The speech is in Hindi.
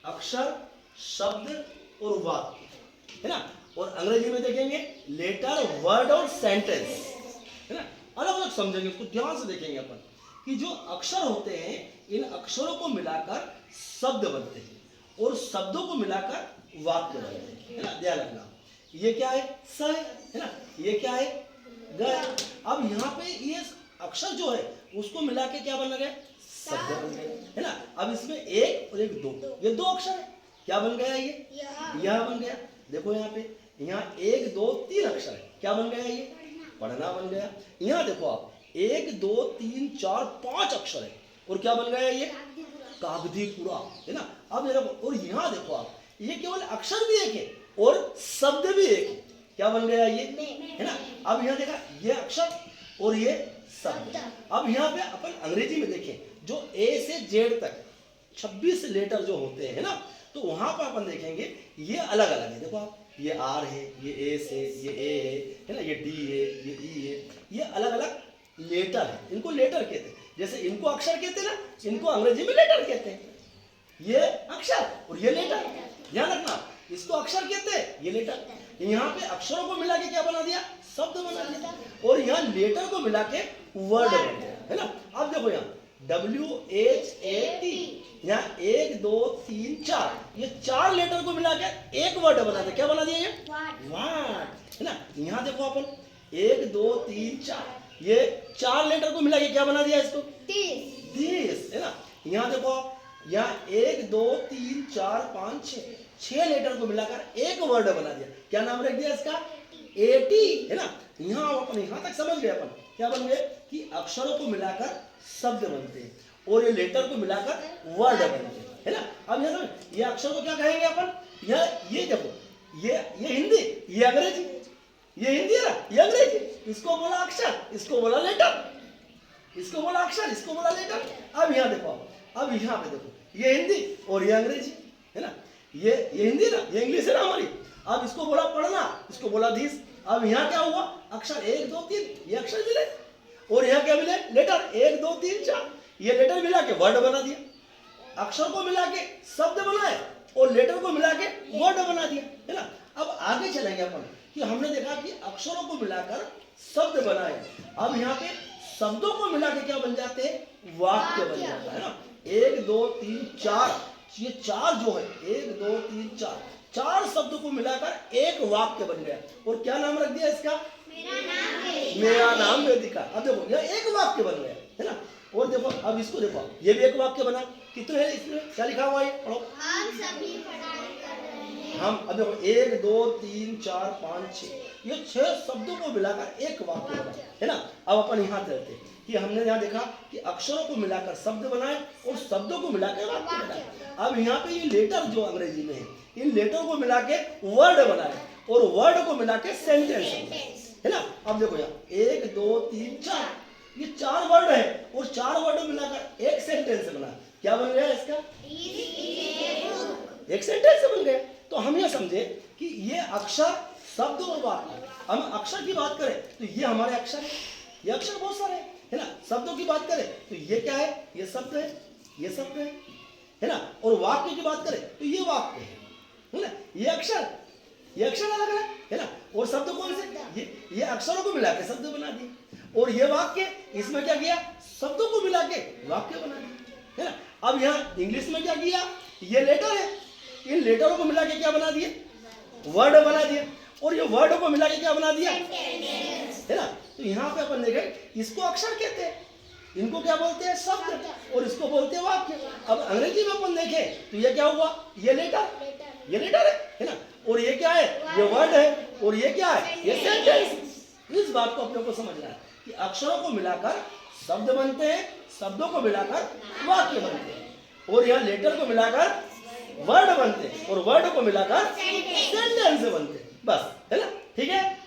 अक्षर, शब्द और वाक्य, है ना। और अंग्रेजी में देखेंगे लेटर, वर्ड और सेंटेंस, है ना। अलग अलग समझेंगे, उसको ध्यान से देखेंगे अपन कि जो अक्षर होते हैं इन अक्षरों को मिलाकर शब्द बनते हैं और शब्दों को मिलाकर वाक्य बनते हैं, है ना। ध्यान रखना, ये क्या है, स है ना, ये क्या है, ग है। अब यहाँ पे ये अक्षर जो है उसको मिला के क्या बन गया, शब्द बन गए, है ना। अब इसमें एक और एक दो, ये दो अक्षर है, क्या बन गया, ये यह बन गया। देखो यहाँ पे, यहाँ एक दो तीन अक्षर है, क्या बन गया, ये पढ़ना बन गया। यहाँ देखो आप, एक दो तीन चार पांच अक्षर है और क्या बन गया, ये कागजीपुरा, है ना। अब देखो, और यहाँ देखो आप, ये केवल अक्षर भी एक है और शब्द भी एक है, क्या बन गया, ये, है ना। अब यहाँ देखा, ये अक्षर और ये शब्द। अब यहाँ पे अपन अंग्रेजी में देखें, जो ए से जेड तक 26 लेटर जो होते हैं ना, तो वहां पर अपन देखेंगे ये अलग अलग है। देखो आप, ये आर है, ये एस है, ये ए है ना, ये डी है, ये ई है, ये अलग अलग लेटर है, इनको लेटर कहते हैं। जैसे इनको अक्षर कहते हैं ना, इनको अंग्रेजी में लेटर कहते हैं। ये अक्षर और ये लेटर, ध्यान रखना, इसको अक्षर कहते हैं, ये लेटर। यहाँ पे अक्षरों को मिला के क्या बना दिया, शब्द बना दिया, और यहाँ लेटर को मिला के वर्ड बन गया, है ना। अब देखो यहाँ WHAT, यहाँ एक दो तीन चार, ये चार लेटर को मिला के एक वर्ड बना दिया, क्या बना दिया, ये वाट, है ना। यहाँ देखो अपन, एक दो तीन चार, ये चार लेटर को मिला के क्या बना दिया, इसको दिस, है ना। यहाँ देखो आप, यहाँ एक दो तीन चार पाँच छह लेटर को मिलाकर एक वर्ड बना दिया, क्या नाम रख दिया इसका, 80, है ना। यहाँ अपन यहाँ तक समझ गए, अपन क्या बन गए कि अक्षरों को मिलाकर शब्द बनते हैं और ये लेटर को मिलाकर वर्ड बनते हैं, है ना। अब यहाँ ये अक्षर को क्या कहेंगे अपन, ये देखो, ये हिंदी, ये अंग्रेजी, ये हिंदी है ना, ये अंग्रेजी, इसको बोला अक्षर, इसको बोला लेटर, इसको बोला अक्षर, इसको बोला लेटर। अब यहाँ देखो, अब यहाँ पे देखो, ये हिंदी और ये अंग्रेजी, है ना। ये हिंदी ना, ये इंग्लिश है ना हमारी। अब इसको बोला पढ़ना, इसको बोला दिस। अब यहाँ क्या हुआ, अक्षर एक दो तीन, ये अक्षर मिले, और यहाँ क्या मिले, लेटर एक दो तीन चार, ये लेटर मिला के वर्ड बना दिया। अक्षर को मिला के शब्द बनाए और लेटर को मिला के वर्ड बना दिया, है ना। अब आगे चलेंगे अपन कि हमने देखा कि अक्षरों को मिलाकर शब्द बनाए। अब यहाँ पे शब्दों को मिला के क्या बन जाते हैं, वाक्य बन जाता है ना। एक दो तीन चार, ये चार जो है, एक दो तीन चार, चार शब्दों को मिलाकर एक वाक्य बन गया। और क्या नाम रख दिया इसका, मेरा नाम वेदिका। अब देखो यह एक वाक्य बन गया, है ना। और देखो अब इसको देखो, ये भी एक वाक्य बना। कितने है इसमें, क्या लिखा हुआ है, पढ़ो। हम सभी पढ़ाई कर रहे हैं। हम, अब देखो एक दो तीन चार पाँच छह, ये छह शब्दों को मिलाकर एक वाक्य बना, है ना। अब अपन यहाँ चलते हैं कि हमने यहाँ देखा कि अक्षरों को मिलाकर शब्द बनाए और शब्दों को मिलाकर वाक्य बनाए। अब यहाँ पे ये लेटर जो अंग्रेजी में है, इन लेटर को मिला के वर्ड बनाए और वर्ड को मिला के सेंटेंस, है ना। अब देखो यहाँ एक दो तीन चार, ये चार वर्ड है और चार वर्ड मिलाकर एक सेंटेंस बना, क्या बन गया इसका, एक सेंटेंस बन गया। तो हम ये समझे कि ये अक्षर, शब्द और वाक्य। हम अक्षर की बात करें तो ये हमारे अक्षर है, ये अक्षर बहुत सारे है ना। शब्दों की बात करें तो ये क्या है, ये शब्द है, ये शब्द है ना। और वाक्य की बात करें तो ये वाक्य है ना। ये अक्षर अलग अलग है ना। और शब्द कौन से, ये अक्षरों को मिला के शब्द बना दिए, और ये वाक्य, इसमें क्या किया, शब्दों को मिला के वाक्य बना दिया, है ना। अब यहाँ इंग्लिश में क्या किया, ये लेटर है, इन लेटरों को मिला के क्या बना दिए, वर्ड बना दिए, और ये वर्ड को मिला के क्या बना दिया, है ना। तो यहाँ पे अपन देखें, इसको अक्षर कहते हैं, इनको क्या बोलते हैं, शब्द, और इसको बोलते हैं वाक्य। अब अंग्रेजी में अपन देखें तो ये क्या हुआ, ये लेटर है ना। और ये क्या है, ये वर्ड है, और ये क्या है, ये सेंटेंस। इस बात को अपने को समझना है कि अक्षरों को मिलाकर शब्द बनते हैं, शब्दों को मिलाकर वाक्य बनते हैं, और यहाँ लेटर को मिलाकर वर्ड बनते हैं, और वर्ड को मिलाकर सेंटेंस बनते हैं, बस, है ना। ठीक है।